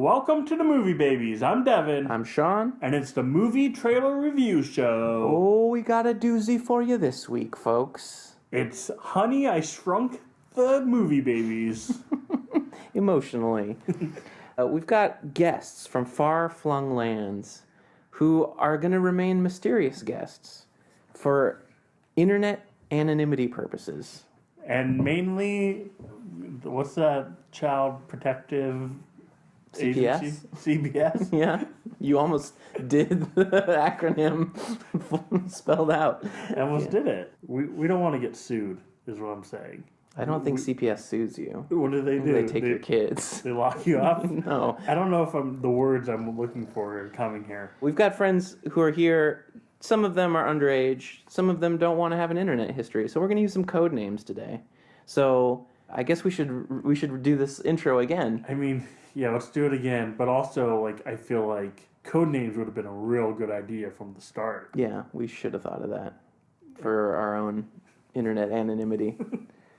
Welcome to the Movie Babies. I'm Devin. I'm Sean. And it's the Movie Trailer Review Show. Oh, we got a doozy for you this week, folks. It's Honey, I Shrunk the Movie Babies. Emotionally. We've got guests from far-flung lands who are going to remain mysterious guests for internet anonymity purposes. And mainly, what's that child protective CPS? agency? CBS? Yeah, you almost did the acronym spelled out. I almost did it. We don't want to get sued, is what I'm saying. I don't think CPS sues you. What do they do? They take your kids. They lock you up? No. I don't know if the words I'm looking for are coming here. We've got friends who are here. Some of them are underage. Some of them don't want to have an internet history. So we're going to use some code names today. So I guess we should do this intro again. I mean, yeah, let's do it again. But also, I feel like code names would have been a real good idea from the start. Yeah, we should have thought of that for our own internet anonymity.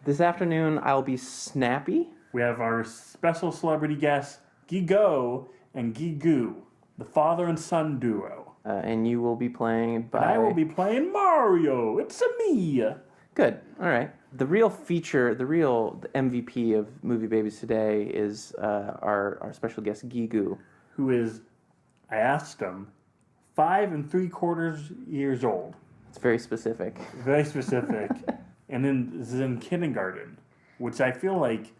This afternoon, I'll be Snappy. We have our special celebrity guests, Gigo and Gigu, the father and son duo. And you will be playing by... And I will be playing Mario. It's me. Good. All right. The real feature, the MVP of Movie Babies today is our special guest, Gigu. Who is, I asked him, 5 3/4 years old. It's very specific. Very specific. And is in kindergarten, which I feel like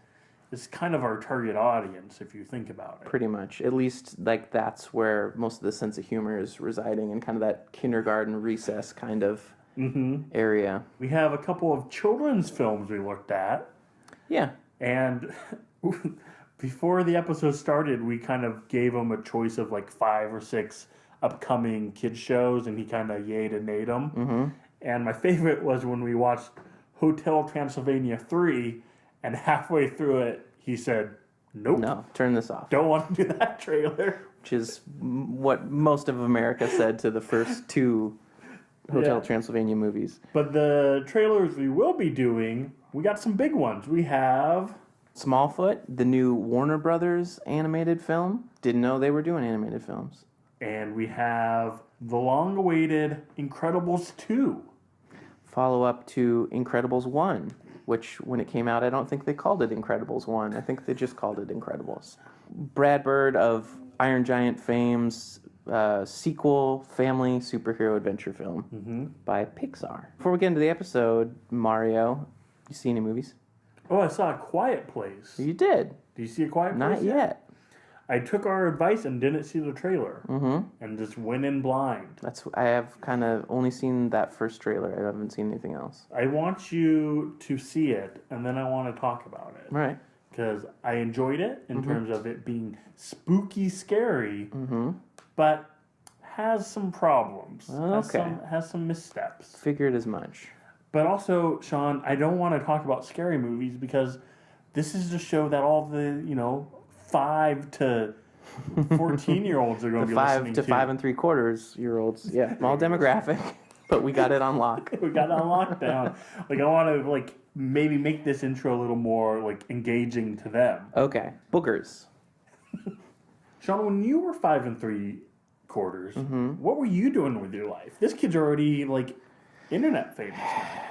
is kind of our target audience if you think about it. Pretty much. At least that's where most of the sense of humor is residing, in kind of that kindergarten recess kind of area. We have a couple of children's films we looked at. Yeah. And before the episode started, we kind of gave him a choice of 5 or 6 upcoming kids shows, and he kind of yayed and nayed them. Mm-hmm. And my favorite was when we watched Hotel Transylvania 3, and halfway through it, he said, nope. No, turn this off. Don't want to do that trailer. Which is what most of America said to the first 2 Hotel Transylvania movies. But the trailers we will be doing, we got some big ones. We have... Smallfoot, the new Warner Bros animated film. Didn't know they were doing animated films. And we have the long-awaited Incredibles 2. Follow-up to Incredibles 1, which, when it came out, I don't think they called it Incredibles 1. I think they just called it Incredibles. Brad Bird of Iron Giant fame's sequel family superhero adventure film by Pixar. Before we get into the episode, Mario, you see any movies? Oh, I saw A Quiet Place. You did. Do you see A Quiet Place? Not yet. I took our advice and didn't see the trailer. And just went in blind. I have kind of only seen that first trailer. I haven't seen anything else. I want you to see it, and then I want to talk about it. Right. Because I enjoyed it in terms of it being spooky, scary, but has some problems. Okay. Has some missteps. Figured as much. But also, Sean, I don't want to talk about scary movies because this is the show that all the, 5 to 14-year-olds are going to be listening to. 5 5 3/4-year-olds. Yeah, small demographic, but we got it on lock. We got it on lockdown. I want to, maybe make this intro a little more, engaging to them. Okay. Boogers. Sean, when you were 5 3/4, what were you doing with your life? This kid's already, internet famous now.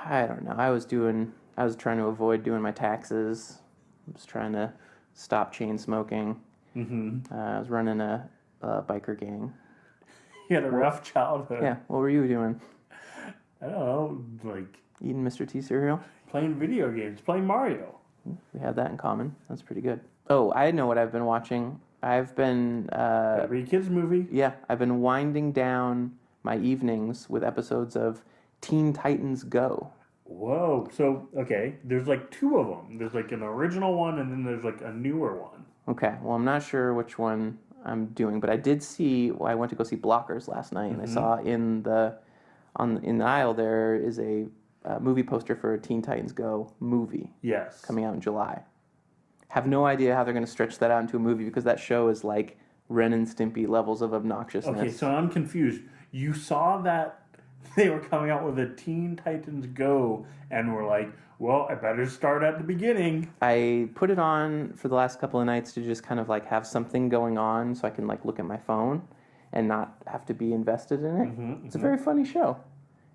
I don't know. I was trying to avoid doing my taxes. I was trying to stop chain smoking. I was running a biker gang. You had a rough childhood. Yeah. What were you doing? I don't know, Eating Mr. T cereal? playing video games, playing Mario. We have that in common. That's pretty good. Oh, I know what I've been watching. I've been... Every kid's movie. Yeah. I've been winding down my evenings with episodes of Teen Titans Go. Whoa. So, okay, there's 2 of them. There's an original one, and then there's a newer one. Okay, well, I'm not sure which one I'm doing, but I did see, I went to go see Blockers last night, and I saw in the aisle there is a movie poster for a Teen Titans Go movie. Yes. Coming out in July. Have no idea how they're going to stretch that out into a movie, because that show is like Ren and Stimpy levels of obnoxiousness. Okay, so I'm confused. You saw that they were coming out with a Teen Titans Go, and we're like, well, I better start at the beginning. I put it on for the last couple of nights to just kind of like have something going on so I can like look at my phone and not have to be invested in it. It's a very funny show.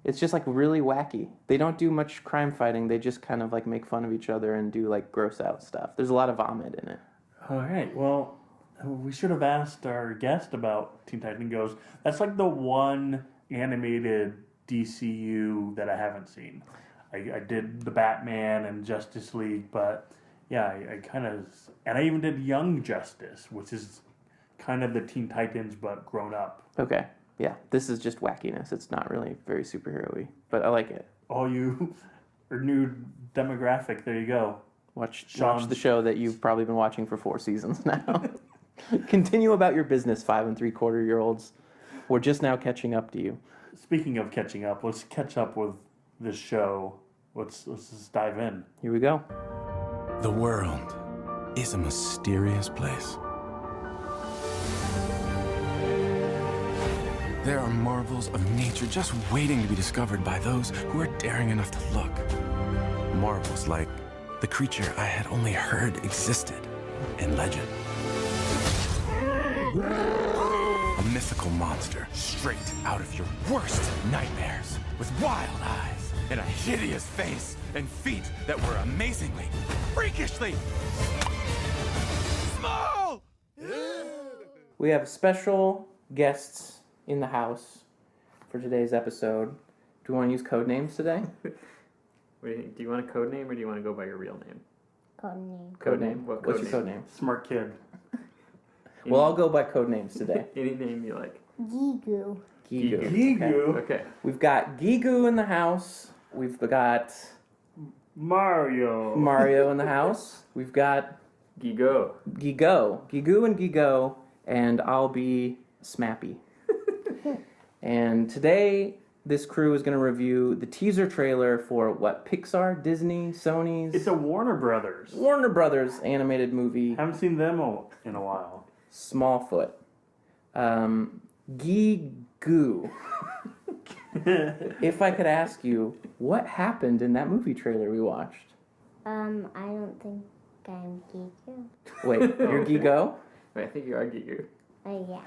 It's just like really wacky. They don't do much crime fighting. They just kind of like make fun of each other and do like gross out stuff. There's a lot of vomit in it. All right. Well, we should have asked our guest about Teen Titans Goes. That's like the one animated DCU that I haven't seen. I did the Batman and Justice League, but yeah, I kind of... And I even did Young Justice, which is kind of the Teen Titans, but grown up. Okay. Yeah, this is just wackiness. It's not really very superhero-y, but I like it. All you are new demographic, there you go. Watch the show that you've probably been watching for 4 seasons now. Continue about your business, 5 3/4-year-olds. We're just now catching up to you. Speaking of catching up, let's catch up with this show. Let's just dive in. Here we go. The world is a mysterious place. There are marvels of nature just waiting to be discovered by those who are daring enough to look. Marvels like the creature I had only heard existed in legend. A mythical monster straight out of your worst nightmares, with wild eyes and a hideous face and feet that were amazingly, freakishly small! We have special guests in the house for today's episode. Do you want to use code names today? What do you think? Do you want a code name or do you want to go by your real name? Code name. Code name. What What's code your code name? Smart kid. Well, I'll go by code names today. Any name you like. Gigu. Gigu. Gigu. Okay. We've got Gigu in the house. We've got Mario. Mario in the house. We've got Gigo. Gigu and Gigo, and I'll be Smappy. And today, this crew is going to review the teaser trailer for what? Pixar, Disney, Sony's? It's a Warner Brothers. Warner Brothers animated movie, Haven't seen them in a while. Smallfoot. Gigu. If I could ask you, what happened in that movie trailer we watched? I don't think I'm Gigu. Wait, you're Gigo? Wait, I think you are Gigu. Oh, yeah.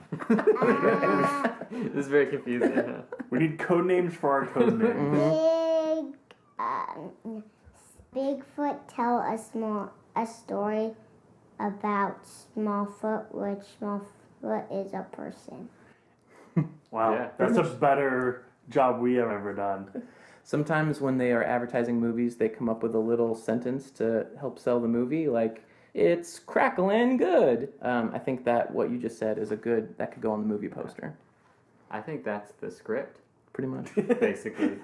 This is very confusing. Huh? We need code names for our code names. Bigfoot tell a story about Smallfoot, which Smallfoot is a person. Wow, Yeah. that's a better job we have ever done. Sometimes when they are advertising movies, they come up with a little sentence to help sell the movie, like, it's crackling good. I think that what you just said is that could go on the movie poster, I think that's the script, pretty much. basically.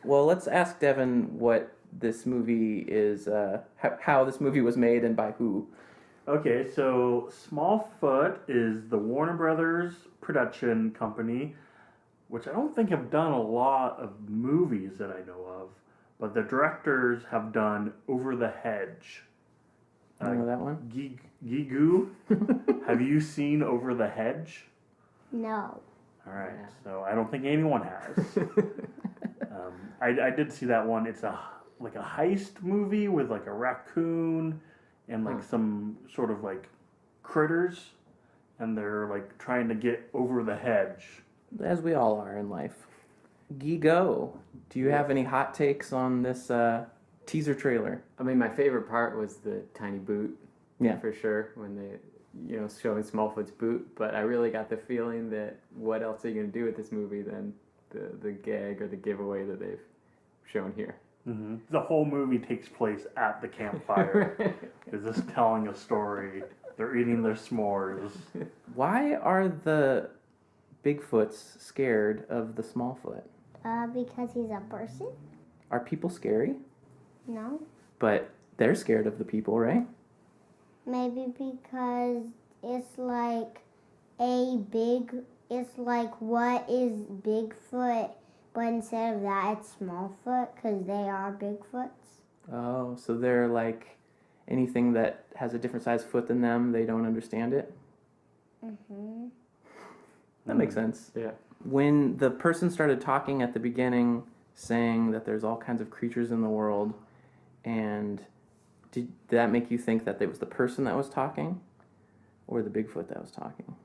Well, let's ask Devin what this movie is, how this movie was made and by who. Okay, so Smallfoot is the Warner Brothers production company, which I don't think have done a lot of movies that I know of, but the directors have done Over the Hedge. You know that one? Gigu, have you seen Over the Hedge? No. All right, so I don't think anyone has. I did see that one. It's like a heist movie with like a raccoon and like some sort of like critters, and they're like trying to get over the hedge. As we all are in life. Gigo, do you have any hot takes on this teaser trailer? I mean, my favorite part was the tiny boot. Yeah. For sure, when they, showing Smallfoot's boot. But I really got the feeling that what else are you going to do with this movie than the gag or the giveaway that they've shown here. Mm-hmm. The whole movie takes place at the campfire. Is this telling a story? They're eating their s'mores. Why are the Bigfoots scared of the Smallfoot? Because he's a person? Are people scary? No. But they're scared of the people, right? Maybe because it's like it's like what is Bigfoot, but instead of that it's Smallfoot because they are Bigfoots. Oh, so they're like anything that has a different size foot than them, they don't understand it? Mm-hmm. That makes sense. Yeah. When the person started talking at the beginning, saying that there's all kinds of creatures in the world, and did that make you think that it was the person that was talking, or the Bigfoot that was talking?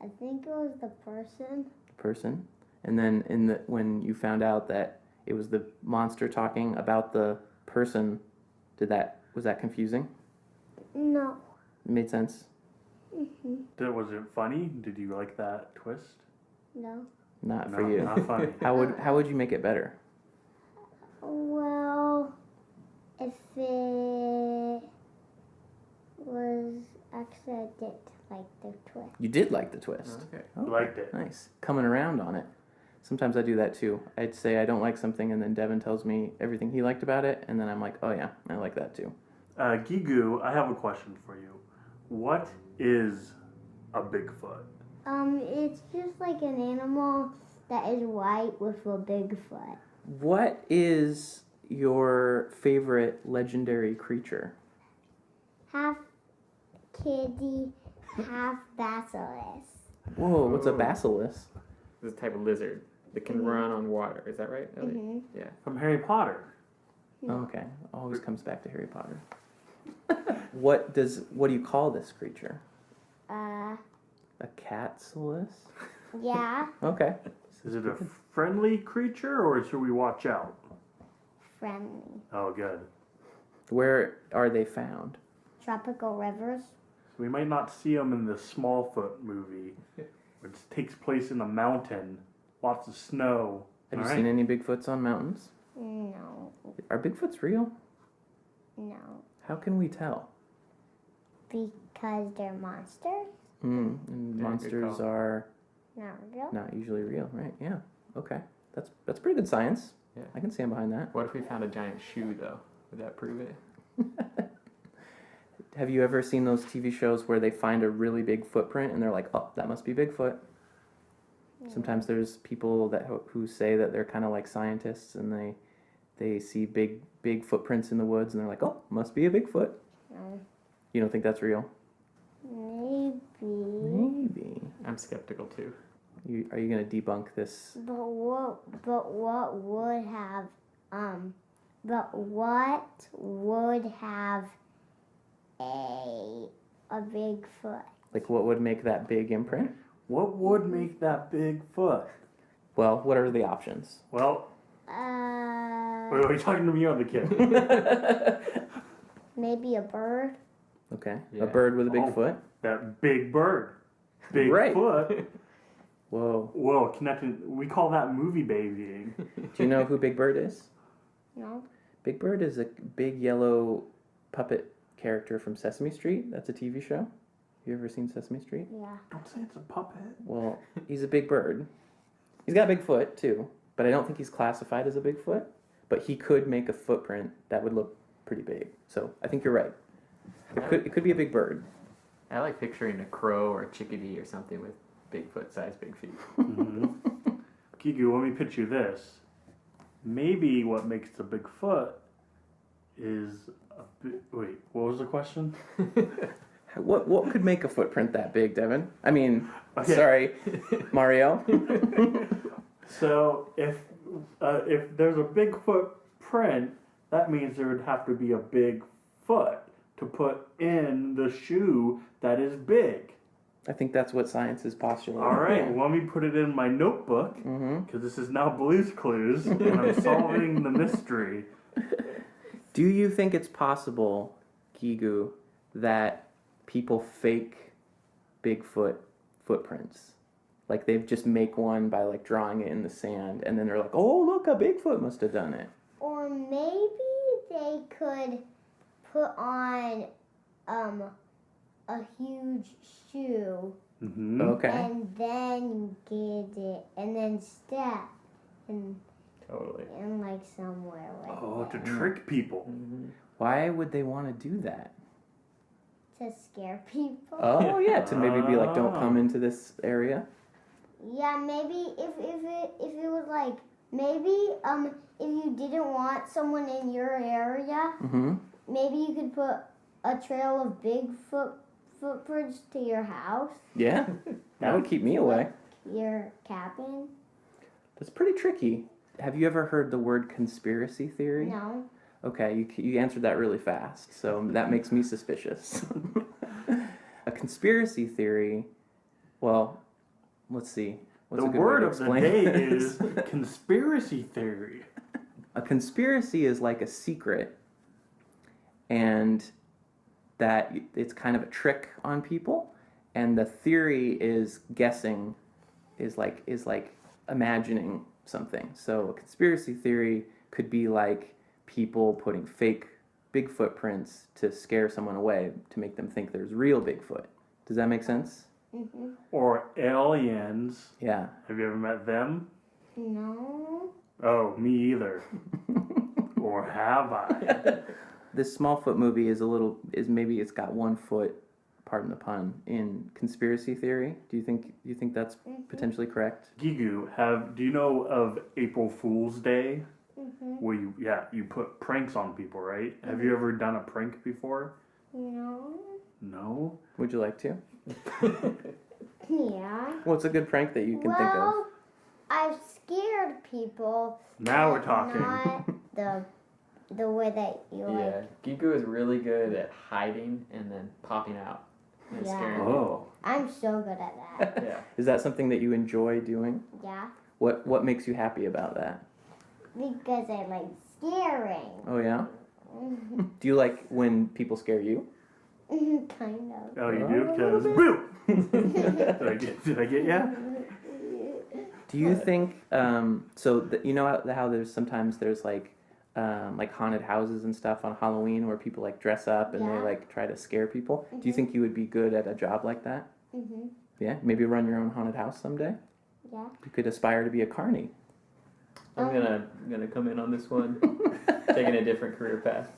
I think it was the person. Person. And then when you found out that it was the monster talking about the person, was that confusing? No. It made sense? Was it funny? Did you like that twist? No. Not No, for you. not funny. How would you make it better? Well, if it was actually, I did like the twist. You did like the twist. Okay. Oh, Liked it. nice. Coming around on it. Sometimes I do that too. I'd say I don't like something, and then Devin tells me everything he liked about it, and then I'm like, oh yeah, I like that too. Gigu, I have a question for you. What is a Bigfoot? It's just like an animal that is white with a big foot. What is your favorite legendary creature? Half kitty, half basilisk. Whoa, what's a basilisk? This is a type of lizard that can run on water. Is that right, Ellie? Mm-hmm. Yeah. From Harry Potter. Oh, okay, always comes back to Harry Potter. What do you call this creature? A catsilisk? Yeah, Okay. Is it a friendly creature or should we watch out? friendly. Oh, good. Where are they found? Tropical rivers. So we might not see them in the Smallfoot movie, which takes place in a mountain, lots of snow. Have you All right. seen any Bigfoots on mountains? No, Are Bigfoots real? no, How can we tell? because they're monsters. And good monsters call. are Not real. not usually real, right? Yeah. Okay. That's pretty good science. Yeah. I can stand behind that. What if we found a giant shoe, though? Would that prove it? Have you ever seen those TV shows where they find a really big footprint and they're like, oh, that must be Bigfoot? Sometimes there's people who say that they're kind of like scientists and they see big footprints in the woods and they're like, oh, must be a Bigfoot. No. You don't think that's real? Maybe. Maybe. I'm skeptical, too. Are you going to debunk this? But what would have a big foot? Like, what would make that big imprint? What would make that big foot? Well, what are the options? Well, wait, are you talking to me or the kid? Maybe a bird. Okay. Yeah. A bird with a big Oh. foot? That big bird. Big Right. foot. Whoa. Whoa, connected. We call that movie babying. Do you know who Big Bird is? No. Big Bird is a big yellow puppet character from Sesame Street. That's a TV show. You ever seen Sesame Street? Yeah. Don't say it's a puppet. Well, he's a big bird. He's got a big foot, too. But I don't think he's classified as a Bigfoot. But he could make a footprint that would look pretty big. So I think you're right. It could be a big bird. I like picturing a crow or a chickadee or something with Bigfoot-sized big feet. Gigu, let me pitch you this. Maybe what makes the big foot is wait, what was the question? What could make a footprint that big, Devin? I mean, Okay. sorry, Mario. So if there's a big footprint, that means there would have to be a big foot to put in the shoe that is big. I think that's what science is postulating. All right, well, let me put it in my notebook because this is now Blue's Clues and I'm solving the mystery. Do you think it's possible, Gigu, that people fake Bigfoot footprints? Like they just make one by like drawing it in the sand and then they're like, oh, look, a Bigfoot must have done it. Or maybe they could put on a huge shoe Mm-hmm. Okay. and then get it and then step and Totally. in like somewhere like Oh, to that. trick people. Why would they want to do that? To scare people. Oh, yeah, to maybe be like, don't come into this area. Yeah, maybe if it was like maybe if you didn't want someone in your area, Mm-hmm. maybe you could put a trail of footprints to your house, Yeah, that would keep me away. your cabin. That's pretty tricky. Have you ever heard the word conspiracy theory? No. Okay, you answered that really fast, so that makes me suspicious. A conspiracy theory, well, let's see. What's The a good word way to of the explain day this? is conspiracy theory. A conspiracy is like a secret, and that it's kind of a trick on people, and the theory is guessing, is like imagining something. So a conspiracy theory could be like people putting fake Bigfoot prints to scare someone away to make them think there's real Bigfoot. Does that make sense? Mm-hmm. Or aliens. Yeah. Have you ever met them? No. Oh, me either. Or have I? This Smallfoot movie is maybe it's got 1 foot, pardon the pun, in conspiracy theory. Do you think that's potentially correct? Gigu, do you know of April Fool's Day? Mm-hmm. Where you put pranks on people, right? Have you ever done a prank before? No. No? Would you like to? Yeah. What's a good prank that you can think of? Well, I've scared people. Now we're but talking. Not the way that you like. Yeah, Gigu is really good at hiding and then popping out and Yeah. scaring people. Oh. I'm so good at that. Yeah. Is that something that you enjoy doing? Yeah. What makes you happy about that? Because I like scaring. Oh yeah? Do you like when people scare you? Kind of. Oh, you do? Because, boo! Did I get ya? Do you think you know how there's like haunted houses and stuff on Halloween where people like dress up and they Yeah. like try to scare people? Do you think you would be good at a job like that? Mhm. Yeah, maybe run your own haunted house someday. Yeah. You could aspire to be a carny. I'm gonna come in on this one, taking a different career path.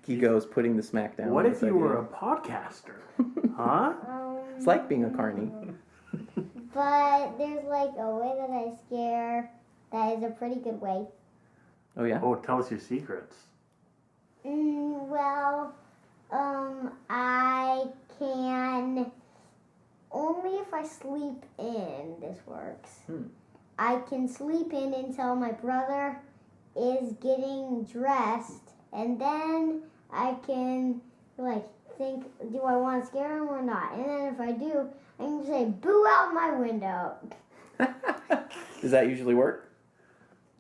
Gigo's putting the smack down. What on if this you were idea. a podcaster? Huh? It's like being a carny. But there's like a way that I scare that is a pretty good way. Oh yeah. Oh, tell us your secrets. Well, I can only if I sleep in. This works. I can sleep in until my brother is getting dressed, and then I can like think, do I want to scare him or not? And then if I do, I can say, "Boo out my window." Does that usually work?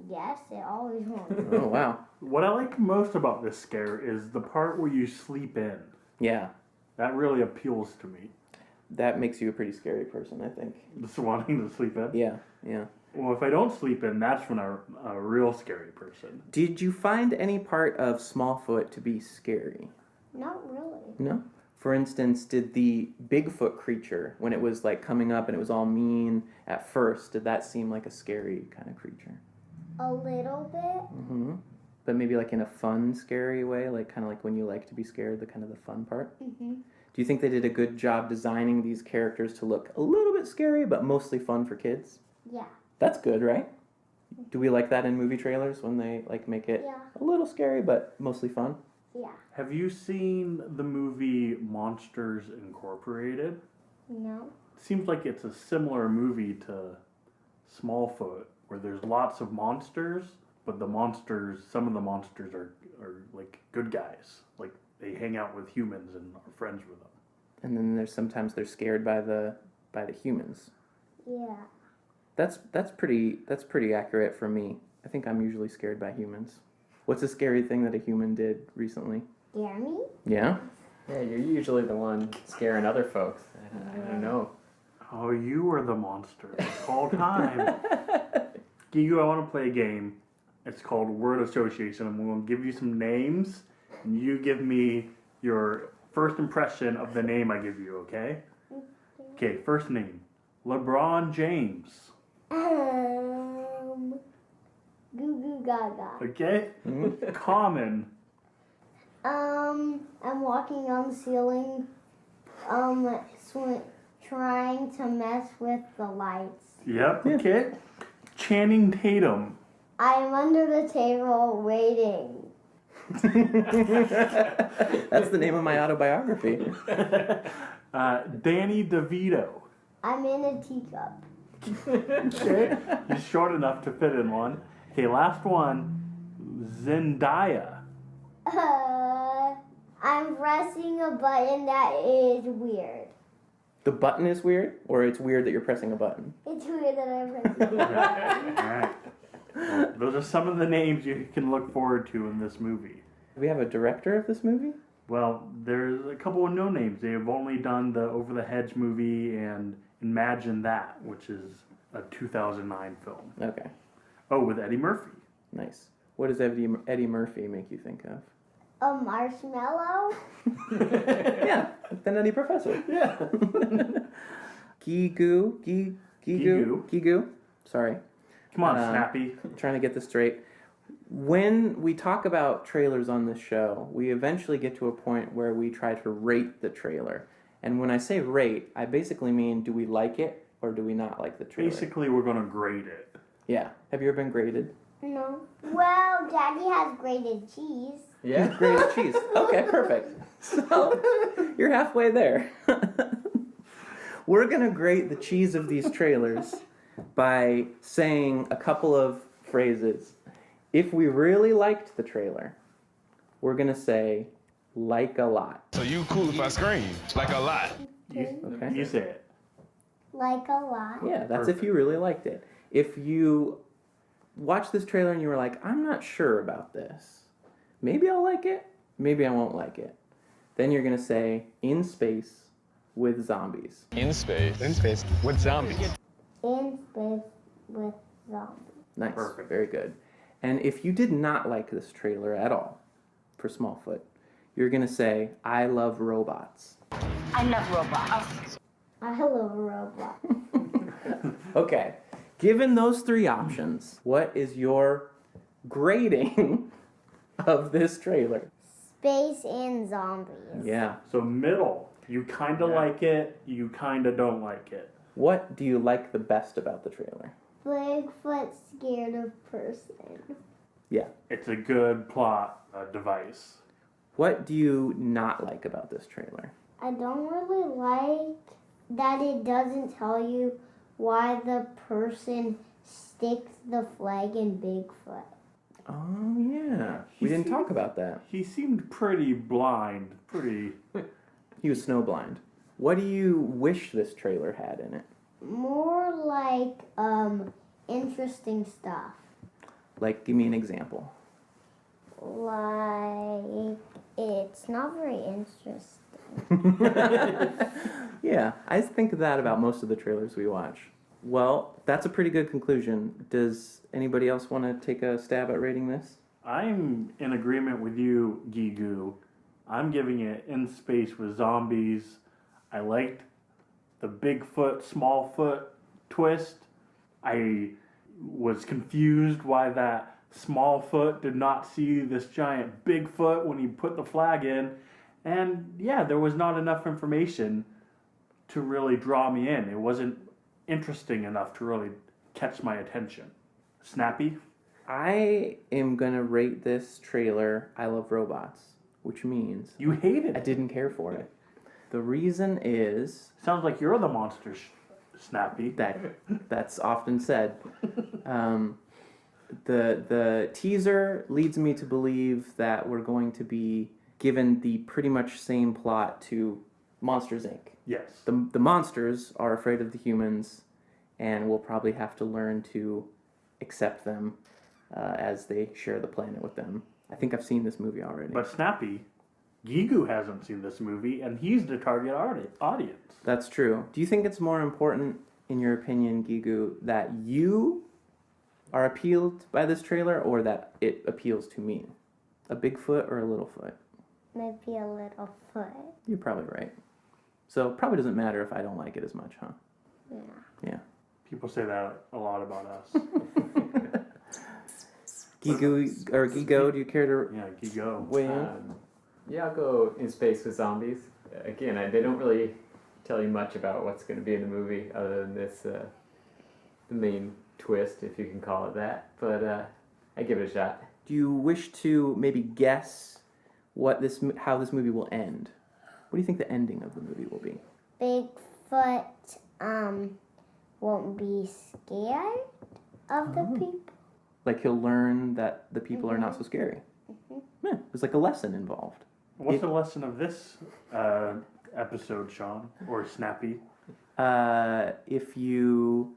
Yes, it always works. Oh wow. What I like most about this scare is the part where you sleep in. Yeah. That really appeals to me. That makes you a pretty scary person, I think. Just wanting to sleep in. Yeah, yeah. Well, if I don't sleep in, that's when I'm a real scary person. Did you find any part of Smallfoot to be scary? Not really. No? For instance, did the Bigfoot creature, when it was like coming up and it was all mean at first, did that seem like a scary kind of creature? A little bit. Mm-hmm. But maybe like in a fun, scary way, like kind of like when you like to be scared, the kind of the fun part? Mm-hmm. Do you think they did a good job designing these characters to look a little bit scary, but mostly fun for kids? Yeah. That's good, right? Do we like that in movie trailers when they like make it Yeah. a little scary, but mostly fun? Yeah. Have you seen the movie Monsters Incorporated? No. Seems like it's a similar movie to Smallfoot, where there's lots of monsters, but some of the monsters are like good guys. Like they hang out with humans and are friends with them. And then sometimes they're scared by the humans. Yeah. That's pretty accurate for me. I think I'm usually scared by humans. What's a scary thing that a human did recently? Scare me? Yeah? Yeah, you're usually the one scaring other folks. I don't know. Oh, you were the monster this whole time. Gigu, I want to play a game. It's called Word Association. I'm going to give you some names, and you give me your first impression of the name I give you, okay? Okay, first name. LeBron James. Goo goo gaga. Okay? Common. I'm walking on the ceiling, trying to mess with the lights. Yep, okay. Channing Tatum. I'm under the table waiting. That's the name of my autobiography. Danny DeVito. I'm in a teacup. Okay, he's short enough to fit in one. Okay, last one, Zendaya. I'm pressing a button that is weird. The button is weird, or it's weird that you're pressing a button? It's weird that I'm pressing a button. All right. Well, those are some of the names you can look forward to in this movie. Do we have a director of this movie? Well, there's a couple of no names. They have only done the Over the Hedge movie and Imagine That, which is a 2009 film. Okay, Oh, with Eddie Murphy. nice. What does Eddie Murphy make you think of? A marshmallow? Yeah, the Nutty Professor. Yeah. Gigu. Sorry. Come on, Snappy. Trying to get this straight. When we talk about trailers on this show, we eventually get to a point where we try to rate the trailer. And when I say rate, I basically mean, do we like it or do we not like the trailer? Basically, we're going to grade it. Yeah. Have you ever been graded? No. Well, Daddy has grated cheese. Yeah. Grated cheese. Okay, perfect. So, you're halfway there. We're going to grade the cheese of these trailers by saying a couple of phrases. If we really liked the trailer, we're going to say, like a lot. So you cool if I scream? Like a lot. Okay. You say it. Like a lot. Yeah, that's if you really liked it. If you watched this trailer and you were like, I'm not sure about this. Maybe I'll like it, maybe I won't like it. Then you're going to say, in space with zombies. In space with zombies. In space with zombies. Nice. Perfect. Very good. And if you did not like this trailer at all for Smallfoot, you're going to say, I love robots. I love robots. I love a robot. Okay. Given those three options, what is your grading of this trailer? Space and zombies. Yeah. So middle. You kind of like it, you kind of don't like it. What do you like the best about the trailer? Bigfoot scared of person. Yeah. It's a good plot device. What do you not like about this trailer? I don't really like that it doesn't tell you why the person sticks the flag in Bigfoot. Oh, yeah. We didn't talk about that. He seemed pretty blind, pretty... He was snowblind. What do you wish this trailer had in it? More like interesting stuff. Like, give me an example. Like it's not very interesting. Yeah, I think that about most of the trailers we watch. Well, that's a pretty good conclusion. Does anybody else want to take a stab at rating this? I'm in agreement with you, Gigu. I'm giving it In Space with Zombies. I liked the Bigfoot, Smallfoot twist. I was confused why that Smallfoot did not see this giant Bigfoot when he put the flag in. And yeah, there was not enough information to really draw me in. It wasn't interesting enough to really catch my attention. Snappy? I am going to rate this trailer I Love Robots, which means You hated I it. didn't care for it. The reason is Sounds like you're the monster, Snappy. that's often said. The teaser leads me to believe that we're going to be given the pretty much same plot to Monsters, Inc. Yes. The monsters are afraid of the humans, and we'll probably have to learn to accept them as they share the planet with them. I think I've seen this movie already. But Snappy, Gigu hasn't seen this movie, and he's the target audience. That's true. Do you think it's more important, in your opinion, Gigu, that you are appealed by this trailer or that it appeals to me? A Bigfoot or a Littlefoot? Maybe a little foot. You're probably right. So it probably doesn't matter if I don't like it as much, huh? Yeah. Yeah. People say that a lot about us. Gigu, or Gigo, do you care to Yeah, Gigo. weigh in? Yeah, I'll go In Space with Zombies. Again, they don't really tell you much about what's going to be in the movie other than this, the main twist, if you can call it that. But I give it a shot. Do you wish to maybe guess how this movie will end? What do you think the ending of the movie will be? Bigfoot won't be scared of the people. Like he'll learn that the people are not so scary. Yeah, there's like a lesson involved. What's the lesson of this episode, Sean? Or Snappy? If you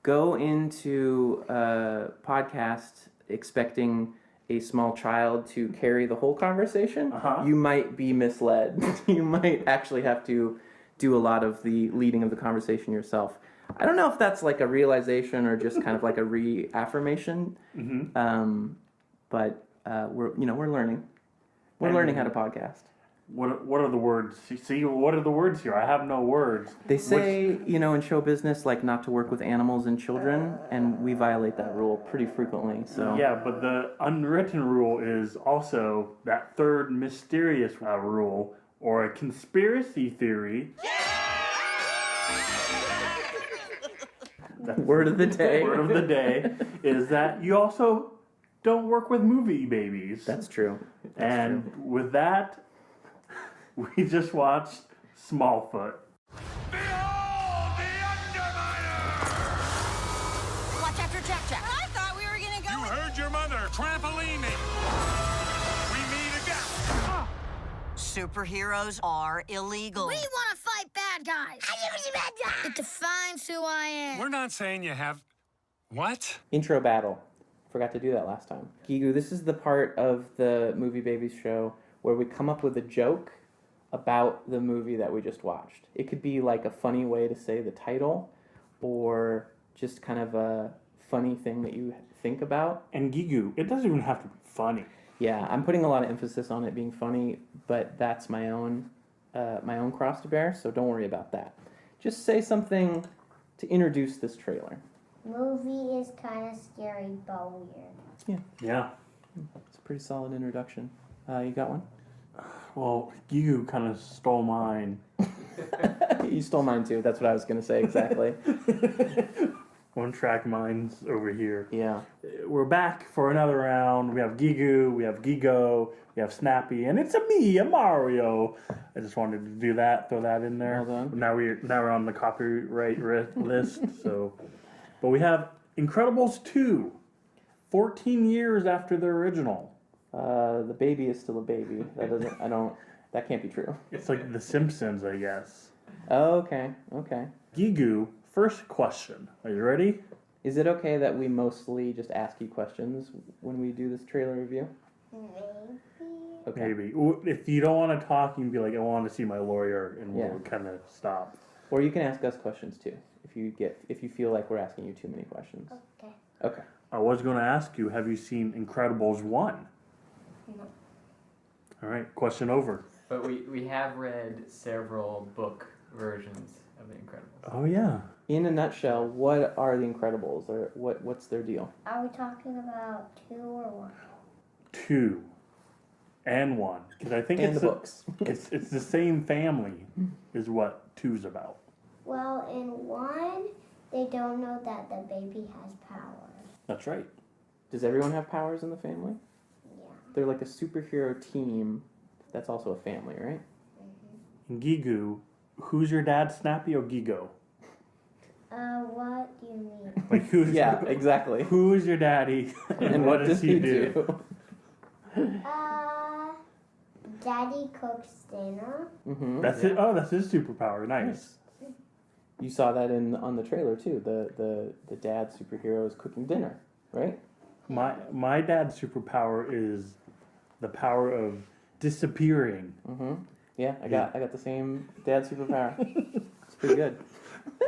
go into a podcast expecting a small child to carry the whole conversation, you might be misled. You might actually have to do a lot of the leading of the conversation yourself. I don't know if that's like a realization or just kind of like a reaffirmation. But we're learning. We're learning how to podcast. What are the words? See, what are the words here? I have no words. They say, in show business, like not to work with animals and children, and we violate that rule pretty frequently. So yeah, but the unwritten rule is also that third mysterious rule, or a conspiracy theory. Word of the day. Word of the day is that you also don't work with movie babies. That's true. With that, we just watched Smallfoot. Behold the Underminer! Watch after Jack. I thought we were gonna go. You heard your mother. Trampoline me. We meet again. Superheroes are illegal. We want to fight bad guys. It defines who I am. We're not saying you have... What? Intro battle. Forgot to do that last time. Gigu, this is the part of the Movie Babies show where we come up with a joke about the movie that we just watched. It could be like a funny way to say the title, or just kind of a funny thing that you think about. And Gigu, it doesn't even have to be funny. Yeah, I'm putting a lot of emphasis on it being funny, but that's my own cross to bear, so don't worry about that. Just say something to introduce this trailer. Movie is kind of scary but weird. Yeah. It's a pretty solid introduction. You got one? Well, Gigu kind of stole mine. You stole mine too. That's what I was going to say exactly. One track minds over here. Yeah. We're back for another round. We have Gigu, we have Gigo, we have Snappy, and it's a Mario. I just wanted to do that, throw that in there. Well done. Now we're on the copyright list, so. But we have Incredibles 2, 14 years after the original. The baby is still a baby. That can't be true. It's like The Simpsons, I guess. Oh, okay. Gigu, first question. Are you ready? Is it okay that we mostly just ask you questions when we do this trailer review? Maybe. Okay. Maybe. If you don't want to talk, you can be like, I want to see my lawyer, and we'll kind of stop. Or you can ask us questions too, if you feel like we're asking you too many questions. Okay. I was going to ask you, have you seen Incredibles 1? No. All right, question over. But we have read several book versions of The Incredibles. Oh, yeah. In a nutshell, what are the Incredibles, or what's their deal? Are we talking about 2 or 1? 2 and 1. Because I think And it's the books. it's the same family is what 2's about. Well, in 1, they don't know that the baby has powers. That's right. Does everyone have powers in the family? Yeah. They're like a superhero team. That's also a family, right? And Gigu, who's your dad, Snappy or Gigo? What do you mean? Like who's Yeah, exactly. Who's your daddy? And what does he do? Daddy cooks dinner. Mm-hmm. That's it. Oh, that's his superpower. Nice. You saw that on the trailer too. The dad superhero is cooking dinner, right? My dad's superpower is the power of disappearing. Mm-hmm. Yeah, I got the same dad superpower. It's pretty good.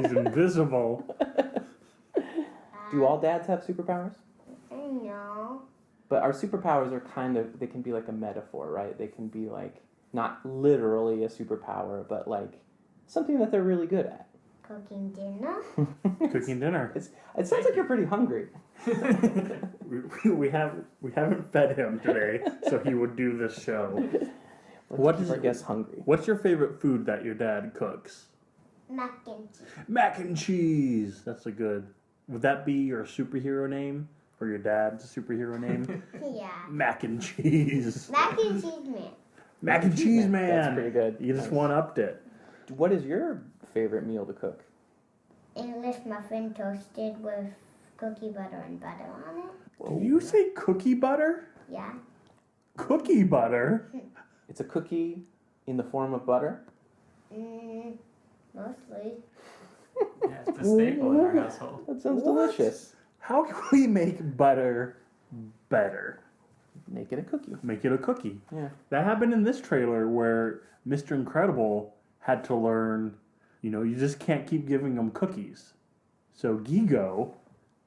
He's invisible. Do all dads have superpowers? No. But our superpowers are they can be like a metaphor, right? They can be like, not literally a superpower, but like something that they're really good at. Cooking dinner. Cooking dinner. It sounds like you're pretty hungry. we haven't fed him today, so he would do this show. Let's keep our guests hungry. What's your favorite food that your dad cooks? Mac and cheese. Mac and cheese. That's a good. Would that be your superhero name? Or your dad's superhero name? Yeah. Mac and cheese. Mac and cheese man. Mac and cheese man. That's pretty good. You just one-upped it. What is your favorite meal to cook? English muffin toasted with cookie butter and butter on it. Did you say cookie butter? Yeah. Cookie butter? It's a cookie in the form of butter. Mostly. Yeah, it's a staple in our household. That sounds delicious. How can we make butter better? Make it a cookie. Make it a cookie. Yeah. That happened in this trailer where Mr. Incredible had to learn, you just can't keep giving him cookies. So, Gigo,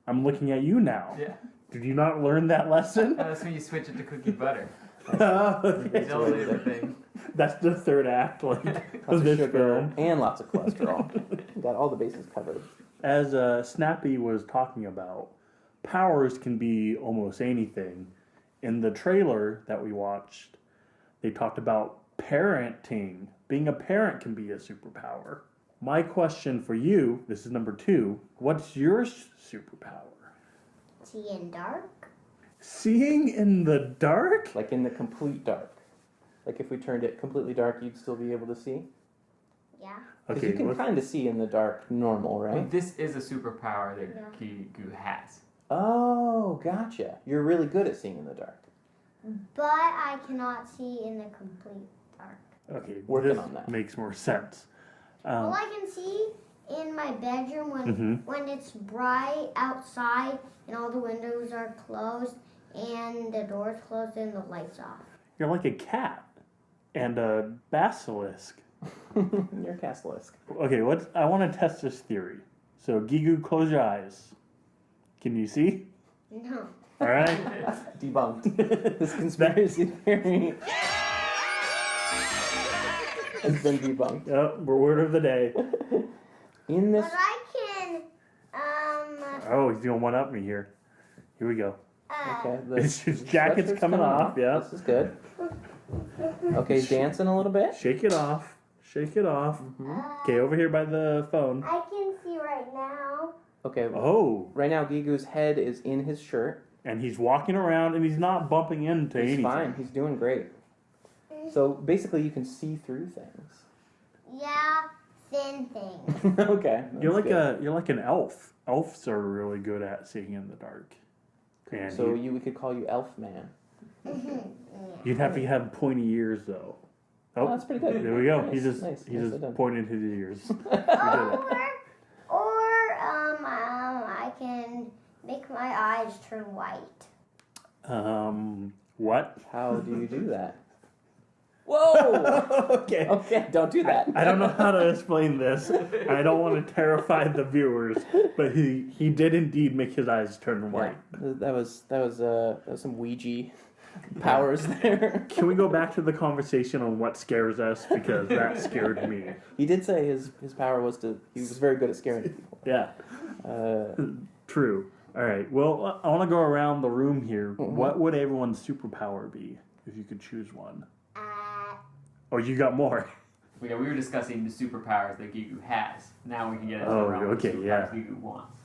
I'm looking at you now. Yeah. Did you not learn that lesson? That's when you switch it to cookie butter. Okay. It's all everything. That's the third act Lots of of this sugar film. and lots of cholesterol. Got all the bases covered. As Snappy was talking about, powers can be almost anything. In the trailer that we watched, they talked about parenting. Being a parent can be a superpower. My question for you, this is number 2, what's your superpower? See in dark. Seeing in the dark? Like in the complete dark. Like if we turned it completely dark, you'd still be able to see? Yeah. Because you can kind of see in the dark normal, right? But this is a superpower that Gigu has. Oh, gotcha. You're really good at seeing in the dark. But I cannot see in the complete dark. Okay, Working this on that. makes more sense. Well, I can see in my bedroom when it's bright outside and all the windows are closed and the door's closed and the lights off. You're like a cat and a basilisk. You're a Castalisk. Okay, I want to test this theory. So, Gigu, close your eyes. Can you see? No. All right. Debunked. This conspiracy theory has been debunked. Yep, word of the day. In this... But I can, Oh, he's going to one-up me here. Here we go. Okay, His jacket's sweatshirt's coming off, yeah. This is good. Okay, he's dancing a little bit. Shake it off. Shake it off. Okay, over here by the phone. I can see right now. Okay, Oh, right now Gigu's head is in his shirt. and he's walking around and he's not bumping into He's anything. fine. He's doing great. So basically, you can see through things. Yeah, thin things. Okay, You're like an elf. Elves are really good at seeing in the dark. And so we could call you Elf Man. you'd have to have pointy ears though. Oh, that's pretty good. There we go. Nice, He just nicely done. pointed his ears. I can make my eyes turn white. What? How do you do that? Whoa! Okay. Okay, don't do that. I don't know how to explain this. I don't want to terrify the viewers, but he did indeed make his eyes turn white. Yeah, that was some Ouija powers there. Can we go back to the conversation on what scares us, because that scared me. He did say his power was he was very good at scaring people. Yeah. True. All right. Well, I want to go around the room here. What would everyone's superpower be if you could choose one? Oh, you got more. We were discussing the superpowers that Gigu has. Now we can get into Oh, the realm okay, of superpowers yeah. Gigu wants.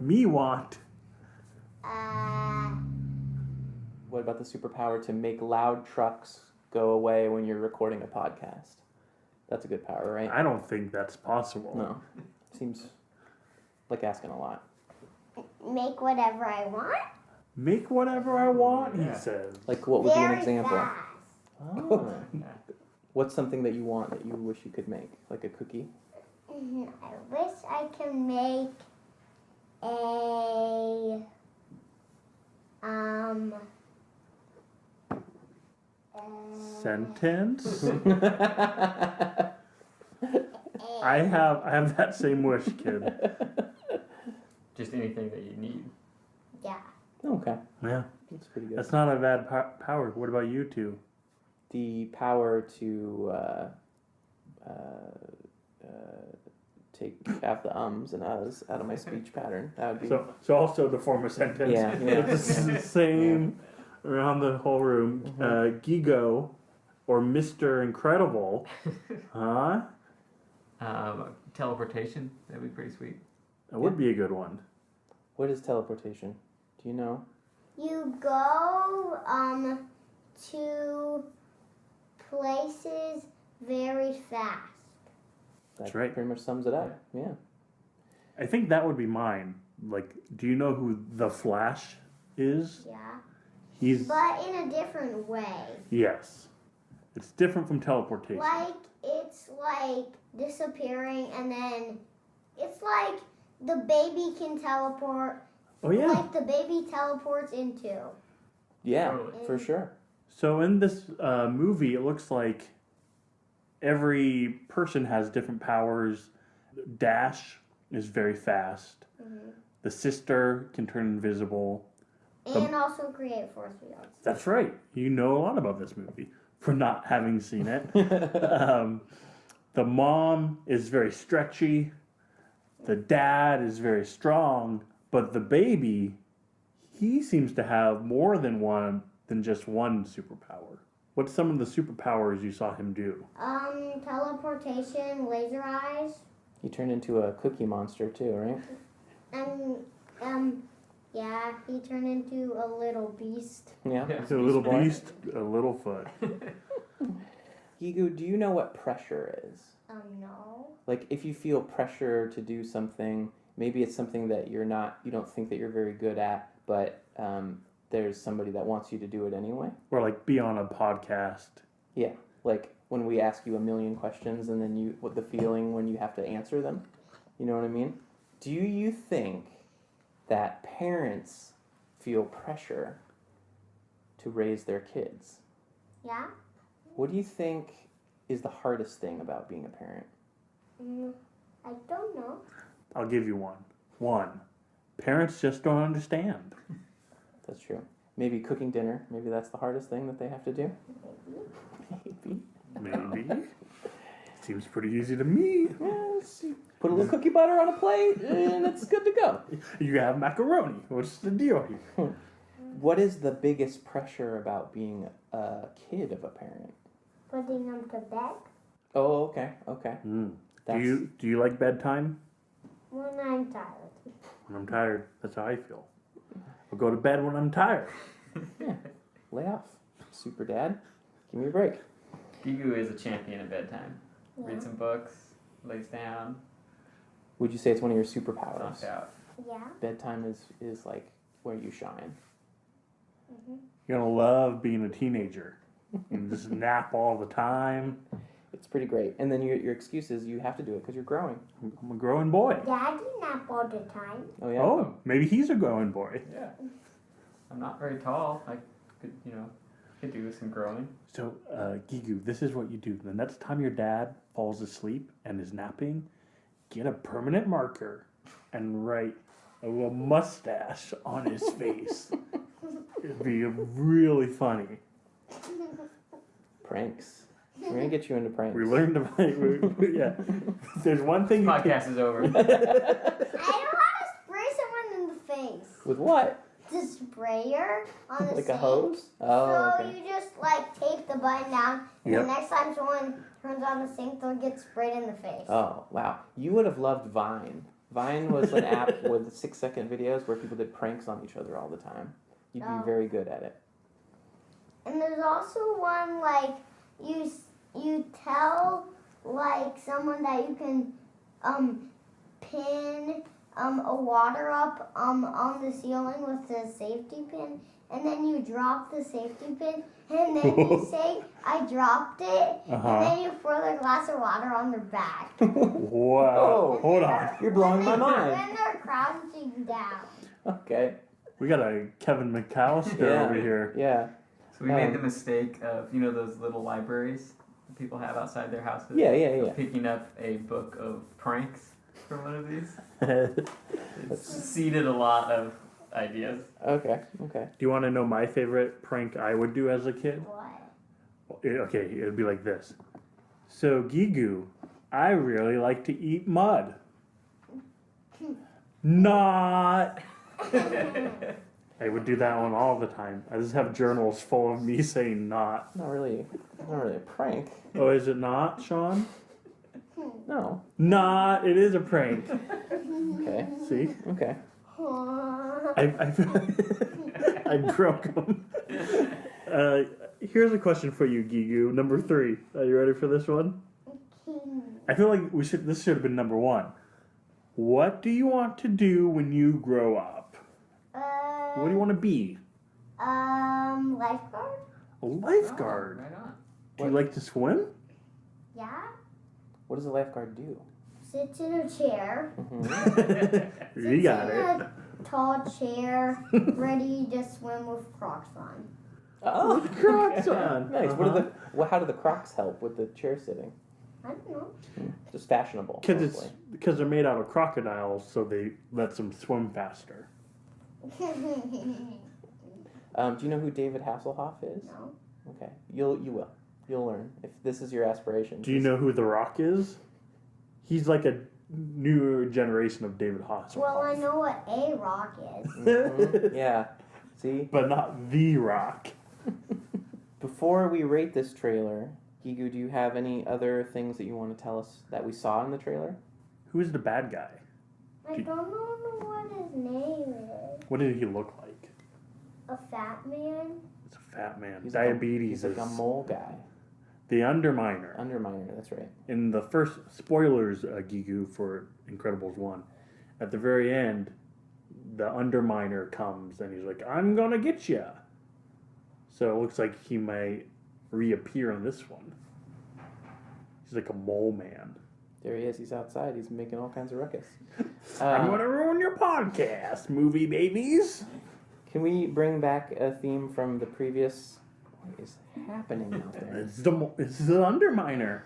Me want. What about the superpower to make loud trucks go away when you're recording a podcast? That's a good power, right? I don't think that's possible. No. Seems like asking a lot. Make whatever I want. Make whatever I want, he Yeah. says. Like, what would be an Very example? fast. Oh. What's something that you want that you wish you could make? Like a cookie? I wish I could make a Sentence? I have that same wish, kid. Just anything that you need. yeah. Okay, Yeah. that's pretty good. That's not a bad power. What about you two? The power to take half the ums and uhs out of my speech pattern. That would be... So also the form of sentence. Yeah. It's the same around the whole room. Gigo or Mr. Incredible. Huh? Teleportation, that'd be pretty sweet. That would be a good one. What is teleportation? Do you know? You go to places very fast. That's right. Pretty much sums it up. Yeah. I think that would be mine. Like, do you know who the Flash is? Yeah. He's But in a different way. yes. It's different from teleportation. Like, it's like disappearing and then it's like the baby can teleport. Oh yeah. Like the baby teleports into. Yeah, Totally. for sure. So in this movie, it looks like every person has different powers. Dash is very fast. Mm-hmm. The sister can turn invisible. And also create force fields. That's right. You know a lot about this movie for not having seen it. The mom is very stretchy. The dad is very strong. But the baby, he seems to have more than just one superpower. What's some of the superpowers you saw him do? Teleportation, laser eyes, He turned into a cookie monster too, right? and yeah, he turned into a little beast. Yeah. A little beast, a little foot. Higu, do you know what pressure is? No. Like, if you feel pressure to do something, maybe it's something that you don't think that you're very good at, but there's somebody that wants you to do it anyway. Or like be on a podcast. Yeah, like when we ask you a million questions and then what the feeling when you have to answer them. You know what I mean? Do you think that parents feel pressure to raise their kids? Yeah? What do you think is the hardest thing about being a parent? I don't know. I'll give you one. One, parents just don't understand. That's true. Maybe cooking dinner. Maybe that's the hardest thing that they have to do. Maybe. Maybe. Seems pretty easy to me. Yes. Put a little cookie butter on a plate and it's good to go. You have macaroni. What's the deal here? What is the biggest pressure about being a kid of a parent? Putting them to bed Oh, okay, okay. Do you like bedtime? when I'm tired. When I'm tired, that's how I feel. I'll go to bed when I'm tired. Lay off. Super dad. Give me a break. Gigu is a champion at bedtime. Yeah. Reads some books, lays down, Would you say it's one of your superpowers? knocks out. Yeah. Bedtime is like where you shine. You're gonna love being a teenager. And just nap all the time. It's pretty great. And then your excuse is you have to do it because you're growing. I'm a growing boy. Daddy nap all the time. Oh, yeah? Oh, maybe he's a growing boy. Yeah. I'm not very tall. I could do some growing. So, Gigu, this is what you do. The next time your dad falls asleep and is napping, get a permanent marker and write a little mustache on his face. It'd be really funny. Pranks. We're going to get you into pranks. We learned about yeah. There's one thing you can, Podcast is over. I know how to spray someone in the face. With what? The sprayer on the Like sink. a hose? Oh, So okay. you just like tape the button down, and Yep. the next time someone turns on the sink, they'll get sprayed in the face. Oh, wow. You would have loved Vine. Vine was an app with 6-second videos where people did pranks on each other all the time. You'd be Oh. very good at it. And there's also one like you tell like someone that you can pin a water up on the ceiling with the safety pin, and then you drop the safety pin, and then you say I dropped it, and then you pour the glass of water on their back. wow. Hold on. You're blowing my mind. When they're crouching down. Okay. We got a Kevin McAllister over here. Yeah. So we made the mistake of, those little libraries that people have outside their houses? Yeah. Picking up a book of pranks from one of these. Do It's seeded a lot of ideas. Okay. you want to know my favorite prank I would do as a kid? What? Okay, it'd be like this. So, Gigu, I really like to eat mud. Not. I would do that one all the time. I just have journals full of me saying not. Not really a prank. Oh, is it not, Sean? No. Not. It is a prank. Okay. See? Okay. I broke them. Here's a question for you, Gigu. Number 3. Are you ready for this one? I feel like this should have been number 1. What do you want to do when you grow up? What do you want to be? Lifeguard? A lifeguard. Oh, right on. Do you like to swim? Yeah. What does a lifeguard do? Sits in a chair. You got in it. a tall chair, ready to swim with Crocs on. Oh, Crocs on. Nice. How do the Crocs help with the chair sitting? I don't know. Just fashionable. Because they're made out of crocodiles, so they let them swim faster. Do you know who David Hasselhoff is? No. Okay, you will. You'll learn if this is your aspiration. Do you know who The Rock is? He's like a new generation of David Hasselhoff. Well, I know what a rock is. Mhm. Yeah. See? But not The Rock. Before we rate this trailer, Gigu, do you have any other things that you want to tell us that we saw in the trailer? Who is the bad guy? I don't know what his name is. What did he look like? A fat man? It's a fat man. He's Diabetes like a is mole guy. the Underminer. Underminer, that's right. In the first spoilers, Gigu, for Incredibles 1, at the very end, the Underminer comes and he's like, I'm gonna get ya. So it looks like he might reappear on this one. He's like a mole man. There he is. He's outside. He's making all kinds of ruckus. I'm gonna ruin your podcast, movie babies. Can we bring back a theme from the previous? What is happening out there? It's the Underminer.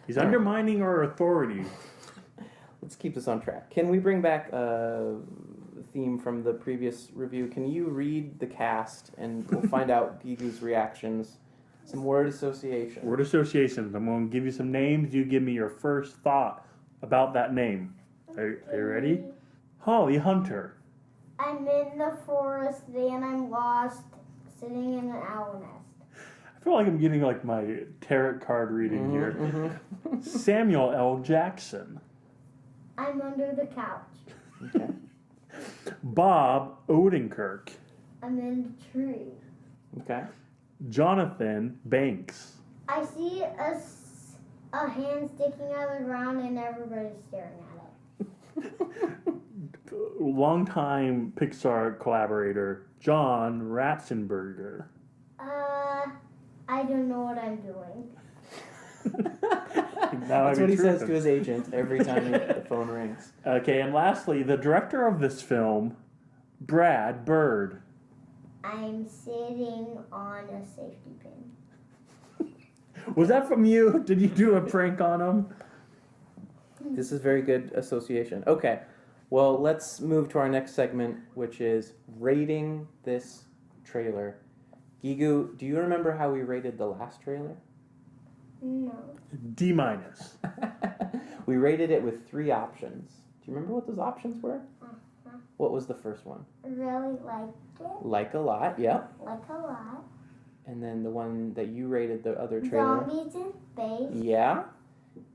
He's undermining our authority. Let's keep this on track. Can we bring back a theme from the previous review? Can you read the cast and we'll find out Gigu's reactions? Some word association. Word associations. I'm going to give you some names. You give me your first thought about that name. Are you ready? Holly Hunter. I'm in the forest and I'm lost, sitting in an owl nest. I feel like I'm getting like my tarot card reading here. Samuel L. Jackson. I'm under the couch. Okay. Bob Odenkirk. I'm in the tree. Okay. Jonathan Banks. I see a hand sticking out of the ground and everybody's staring at it. Longtime Pixar collaborator John Ratzenberger. I don't know what I'm doing. That's what he says to his agent every time the phone rings. Okay, and lastly, the director of this film, Brad Bird. I'm sitting on a safety pin. Was that from you? Did you do a prank on him? This is very good association. Okay, well, let's move to our next segment, which is rating this trailer. Gigu, do you remember how we rated the last trailer? No. D-. We rated it with 3 options. Do you remember what those options were? Uh-huh. What was the first one? Really liked it. Like a lot, yep. Like a lot. And then the one that you rated the other trailer. Zombies in space. Yeah.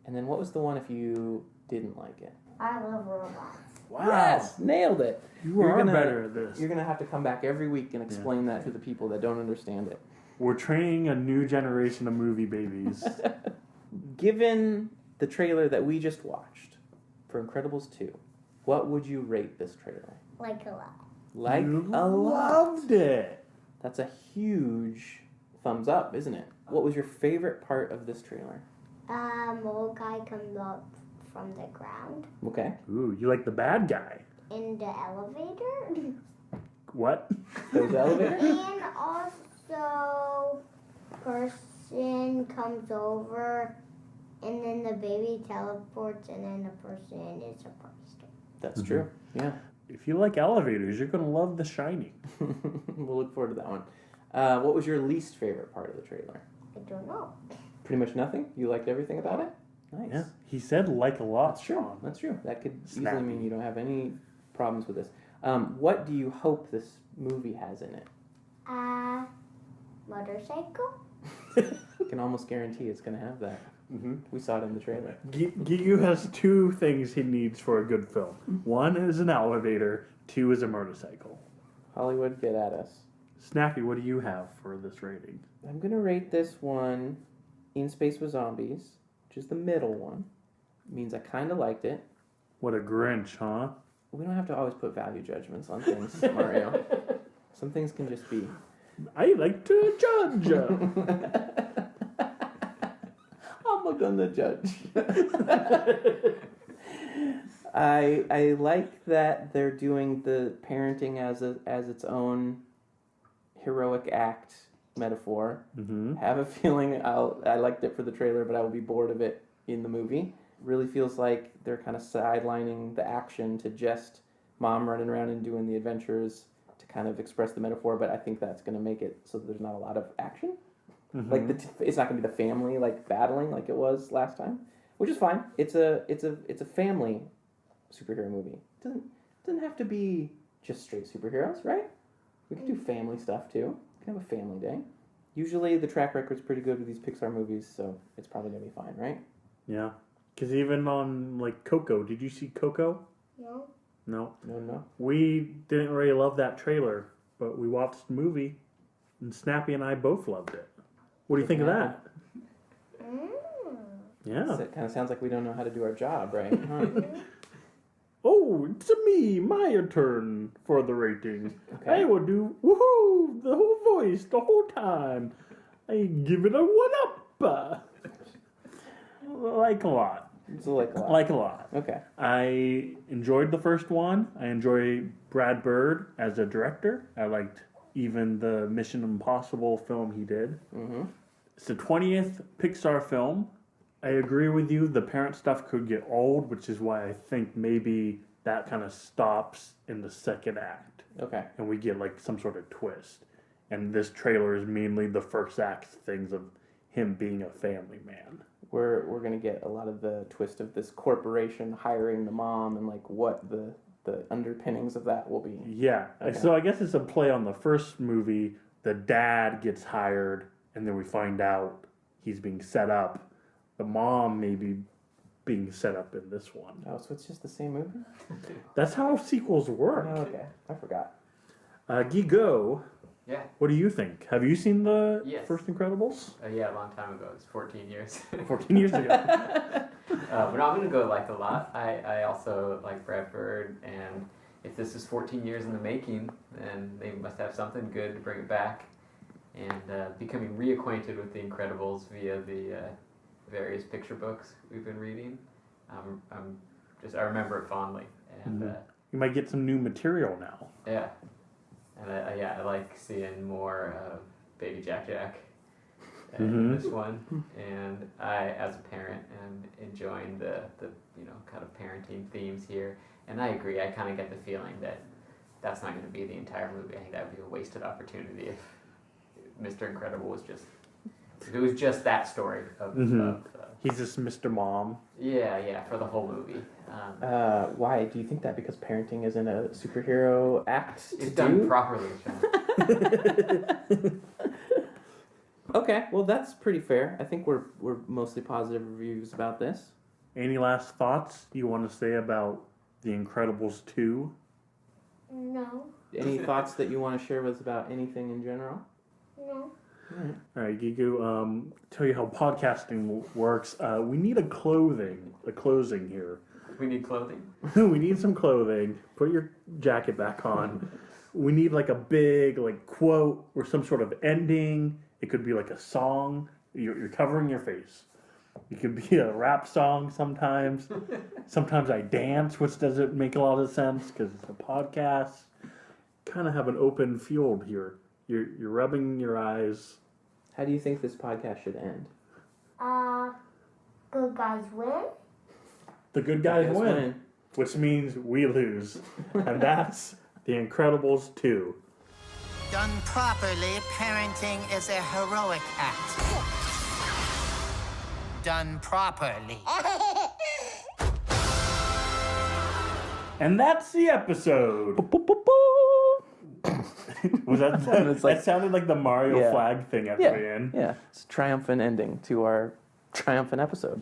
And then what was the one if you didn't like it? I love robots. Wow. Yes, nailed it. You are better at this. You're going to have to come back every week and explain that to the people that don't understand it. We're training a new generation of movie babies. Given the trailer that we just watched for Incredibles 2, what would you rate this trailer? Like a lot. Like You a lot. loved it. That's a huge thumbs up, isn't it? What was your favorite part of this trailer? Mole guy comes up from the ground Okay. Ooh, you like the bad guy. in the elevator. What? There's the elevator? And also, person comes over, and then the baby teleports, and then the person is surprised. That's true. Yeah. If you like elevators, you're going to love The Shining. We'll look forward to that one. What was your least favorite part of the trailer? I don't know. Pretty much nothing? You liked everything about it? Nice. Yeah, he said like a lot. That's true. Sean. That's true. That could Snappy. easily mean you don't have any problems with this. What do you hope this movie has in it? Motorcycle? I can almost guarantee it's going to have that. Mm-hmm. We saw it in the trailer. Gigu has 2 things he needs for a good film. 1 is an elevator. 2 is a motorcycle. Hollywood, get at us. Snappy, what do you have for this rating? I'm going to rate this one In Space with Zombies, which is the middle one. means I kind of liked it. What a Grinch, huh? We don't have to always put value judgments on things, Mario. Some things can just be. I like to judge. I'm gonna judge. I like that they're doing the parenting as its own heroic act metaphor. Mm-hmm. Have a feeling I liked it for the trailer, but I will be bored of it in the movie. Really feels like they're kind of sidelining the action to just mom running around and doing the adventures to kind of express the metaphor, but I think that's going to make it so that there's not a lot of action. Mm-hmm. Like it's not going to be the family like battling like it was last time, which is fine. It's a family superhero movie. It doesn't have to be just straight superheroes, right? We can do family stuff too. We can have a family day. Usually the track record's pretty good with these Pixar movies, so it's probably going to be fine, right? Yeah. Because even on, like, Coco, did you see Coco? No. No. No. We didn't really love that trailer, but we watched the movie, and Snappy and I both loved it. What do you think of that? Yeah. So it kind of sounds like we don't know how to do our job, right? Huh? Oh, it's me, my turn for the rating. Okay. I will do woohoo the whole voice the whole time. I give it a 1-up. Like a lot. So like a lot. Like a lot. Okay. I enjoyed the first one. I enjoy Brad Bird as a director. I liked even the Mission Impossible film he did. Mm-hmm. It's the 20th Pixar film. I agree with you. The parent stuff could get old, which is why I think maybe that kind of stops in the second act. Okay. And we get like some sort of twist. And this trailer is mainly the first act things of him being a family man. We're gonna get a lot of the twist of this corporation hiring the mom and like what the underpinnings of that will be. Yeah. Okay. So I guess it's a play on the first movie. The dad gets hired, and then we find out he's being set up. The mom may be being set up in this one. Oh, so it's just the same movie? That's how sequels work. Oh, okay. I forgot. Gigo, Yeah. what do you think? Have you seen the Yes. first Incredibles? Yeah, a long time ago. It's 14 years. 14 years ago. But I'm going to go like a lot. I also like Brad Bird, and if this is 14 years in the making, then they must have something good to bring it back. And becoming reacquainted with The Incredibles via the various picture books we've been reading, I remember it fondly. And You might get some new material now. yeah. And I like seeing more of Baby Jack in this one, and I, as a parent, am enjoying the kind of parenting themes here. And I agree. I kind of get the feeling that that's not going to be the entire movie. I think that would be a wasted opportunity if Mr. Incredible was just that story of He's just Mr. Mom. yeah, for the whole movie. Why do you think that? Because parenting isn't a superhero act It's to done do? properly, Sean. Okay, well that's pretty fair. I think we're mostly positive reviews about this. Any last thoughts you want to say about The Incredibles 2? No. Any thoughts that you want to share with us about anything in general? No. All right, Gigu, tell you how podcasting works. We need a closing here. We need clothing. We need some clothing. Put your jacket back on. We need like a big quote or some sort of ending. It could be like a song. You're covering your face. It could be a rap song sometimes. Sometimes I dance, which doesn't make a lot of sense because it's a podcast. Kind of have an open field here. You're rubbing your eyes. How do you think this podcast should end? Good guys win. The good guys Guys win, which means we lose. And that's The Incredibles 2. Done properly, parenting is a heroic act. Done properly. And that's the episode. Was that that sounded like the Mario flag thing at the end. Yeah, it's a triumphant ending to our triumphant episode.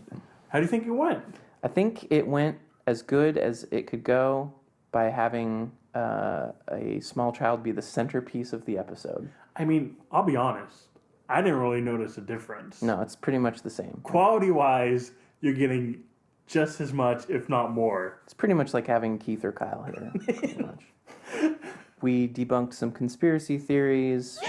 How do you think it went? I think it went as good as it could go by having a small child be the centerpiece of the episode. I mean, I'll be honest. I didn't really notice a difference. No, it's pretty much the same. Quality-wise, you're getting just as much, if not more. It's pretty much like having Keith or Kyle here. Pretty much. We debunked some conspiracy theories.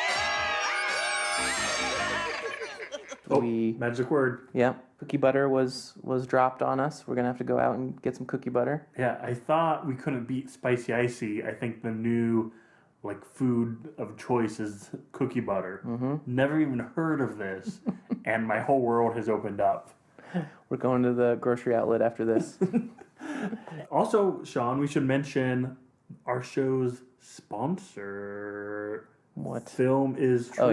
Magic word. Yep. Cookie butter was dropped on us. We're going to have to go out and get some cookie butter. Yeah, I thought we couldn't beat Spicy Icy. I think the new food of choice is cookie butter. Mm-hmm. Never even heard of this, and my whole world has opened up. We're going to the grocery outlet after this. Also, Sean, we should mention our show's sponsor. What? Film is Truth. Oh,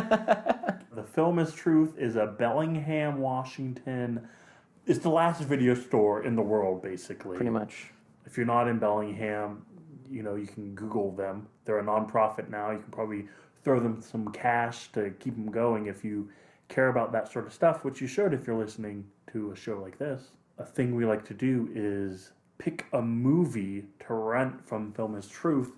yeah. The Film is Truth is a Bellingham, Washington. It's the last video store in the world, basically. Pretty much. If you're not in Bellingham, you can Google them. They're a nonprofit now. You can probably throw them some cash to keep them going if you care about that sort of stuff, which you should if you're listening to a show like this. A thing we like to do is pick a movie to rent from Film is Truth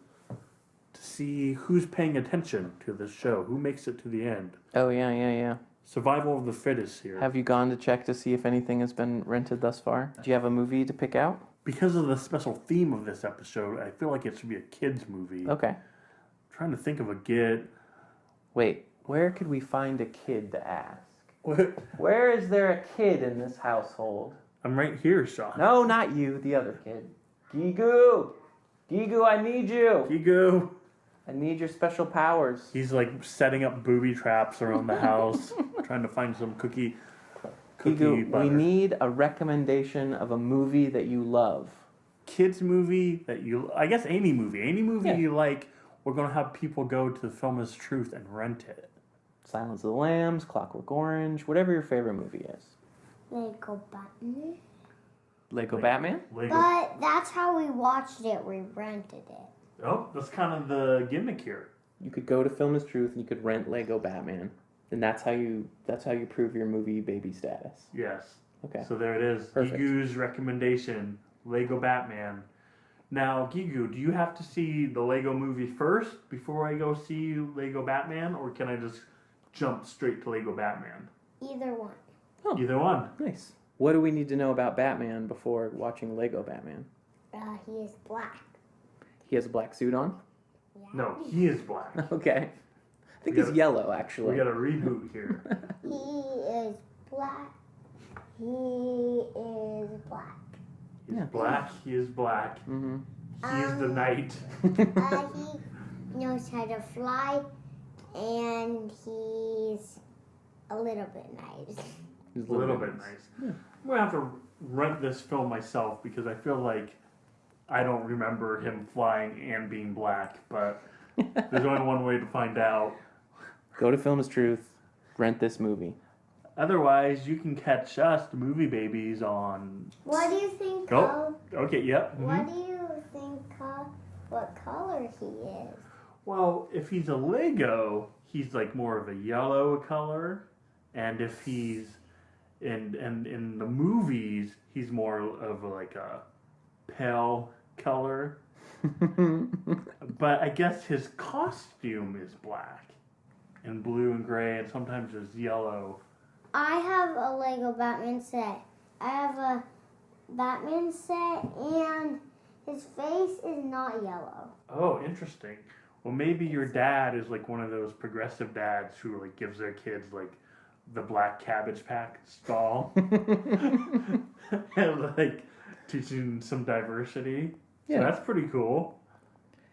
to see who's paying attention to this show, who makes it to the end. Oh, yeah. Survival of the fittest here. Have you gone to check to see if anything has been rented thus far? Do you have a movie to pick out? Because of the special theme of this episode, I feel like it should be a kid's movie. Okay. I'm trying to think of a kid. Wait, where could we find a kid to ask? What? Where is there a kid in this household? I'm right here, Sean. No, not you, the other kid. Gigu! Gigu, I need you! Gigu! I need your special powers. He's setting up booby traps around the house, trying to find some cookie Gigu, butter. we need a recommendation of a movie that you love. Kids movie that I guess any movie Yeah. you like, we're going to have people go to the Film is Truth and rent it. Silence of the Lambs, Clockwork Orange, whatever your favorite movie is. Lego Batman. Lego Batman? Lego. But that's how we watched it. We rented it. Oh, that's kind of the gimmick here. You could go to Film is Truth and you could rent Lego Batman. And that's how you prove your movie baby status. Yes. Okay. So there it is. Perfect. Gigu's recommendation, Lego Batman. Now, Gigu, do you have to see the Lego movie first before I go see Lego Batman? Or can I just jump straight to Lego Batman? Either one. Oh, Either one. nice. What do we need to know about Batman before watching Lego Batman? He is black. He has a black suit on? Yeah. No, he is black. Okay. I think We he's gotta- yellow, actually. We got a reboot here. He is black. He is black. He's Yeah. black. He is black. Mm-hmm. He is the knight. He knows how to fly, and he's a little bit nice. He's A little bit nice. Yeah. I'm going to have to rent this film myself because I feel like I don't remember him flying and being black, but there's only one way to find out. Go to Film is Truth, rent this movie. Otherwise, you can catch us, the Movie Babies, on... What do you think? Oh, okay, yep. What do you think? What color he is? Well, if he's a Lego, he's more of a yellow color, and if he's in the movies, he's more of a pale color. But I guess his costume is black and blue and gray, and sometimes there's yellow. I have a Lego Batman set. I have a Batman set, and his face is not yellow. Oh, interesting. Well, maybe your dad is one of those progressive dads who gives their kids the Black Cabbage Patch doll, and teaching some diversity. Yeah. So that's pretty cool.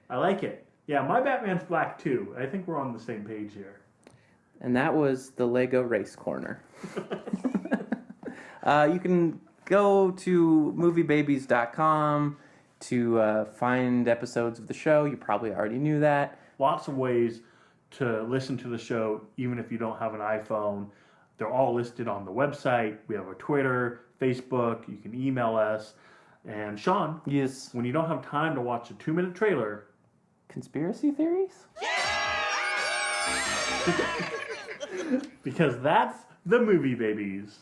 I like it. Yeah, my Batman's black too. I think we're on the same page here. And that was the Lego Race Corner. You can go to moviebabies.com to find episodes of the show. You probably already knew that. Lots of ways to listen to the show, even if you don't have an iPhone. They're all listed on the website. We have a Twitter, Facebook. You can email us. And Sean, Yes. when you don't have time to watch a 2-minute trailer, Conspiracy theories? because that's the Movie Babies.